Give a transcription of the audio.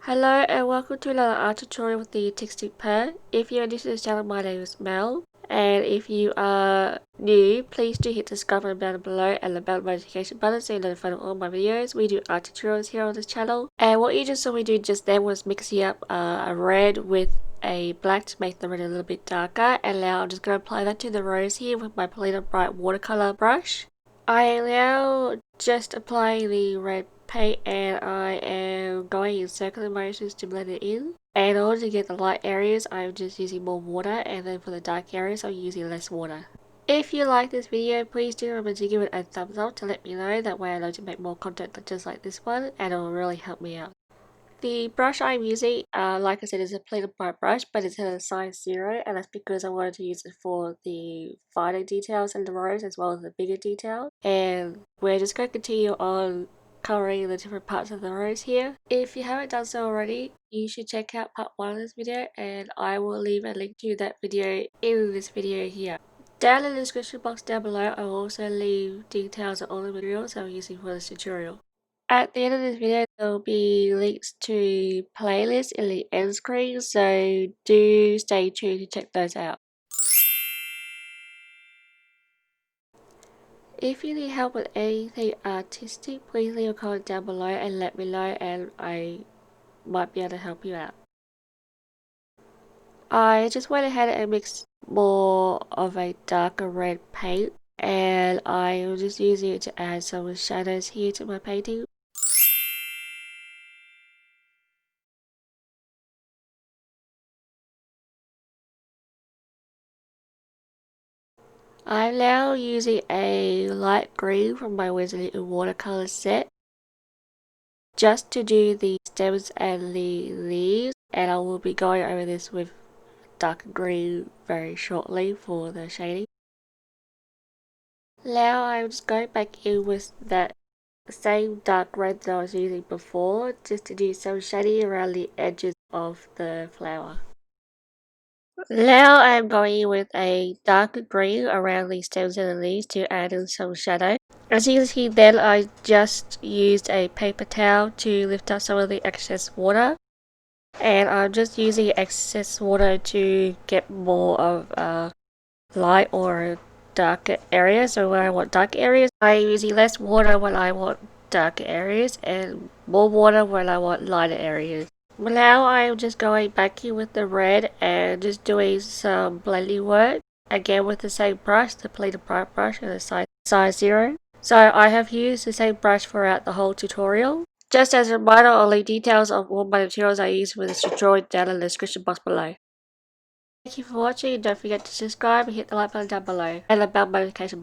Hello and welcome to another art tutorial with the Textic Pen. If you're new to this channel, my name is Mel. And if you are new, please do hit the subscribe button below and the bell notification button so you're notified of all my videos. We do art tutorials here on this channel. And what you just saw me do just then was mixing up a red with a black to make the red a little bit darker. And now I'm just going to apply that to the rose here with my Polina Bright watercolor brush. I am now just applying the red paint and I am going in circular motions to blend it in. And in order to get the light areas, I'm just using more water, and then for the dark areas, I'm using less water. If you like this video, please do remember to give it a thumbs up to let me know. That way I know to make more content just like this one, and it will really help me out. The brush I'm using, like I said, is a Polina Bright brush, but it's a size 0, and that's because I wanted to use it for the finer details in the rose as well as the bigger detail. And we're just going to continue on coloring the different parts of the rose here. If you haven't done so already, you should check out part 1 of this video, and I will leave a link to that video in this video here. Down in the description box down below, I will also leave details on all the materials I'm using for this tutorial. At the end of this video, there will be links to playlists in the end screen, so do stay tuned to check those out. If you need help with anything artistic, please leave a comment down below and let me know, and I might be able to help you out. I just went ahead and mixed more of a darker red paint, and I'm just using it to add some shadows here to my painting. I'm now using a light green from my Winsor Newton Watercolor set just to do the stems and the leaves, and I will be going over this with darker green very shortly for the shading. Now I'm just going back in with that same dark red that I was using before just to do some shading around the edges of the flower. Now I'm going in with a darker green around the stems and the leaves to add in some shadow. As you can see then, I just used a paper towel to lift up some of the excess water. And I'm just using excess water to get more of a light or darker areas. So when I want dark areas, I'm using less water when I want darker areas and more water when I want lighter areas. Now I'm just going back in with the red and just doing some blending work. Again with the same brush, the Polina Bright brush in the size 0. So I have used the same brush throughout the whole tutorial. Just as a reminder, I'll leave details of all my materials I use for this tutorial down in the description box below. Thank you for watching, and don't forget to subscribe and hit the like button down below and the bell notification button.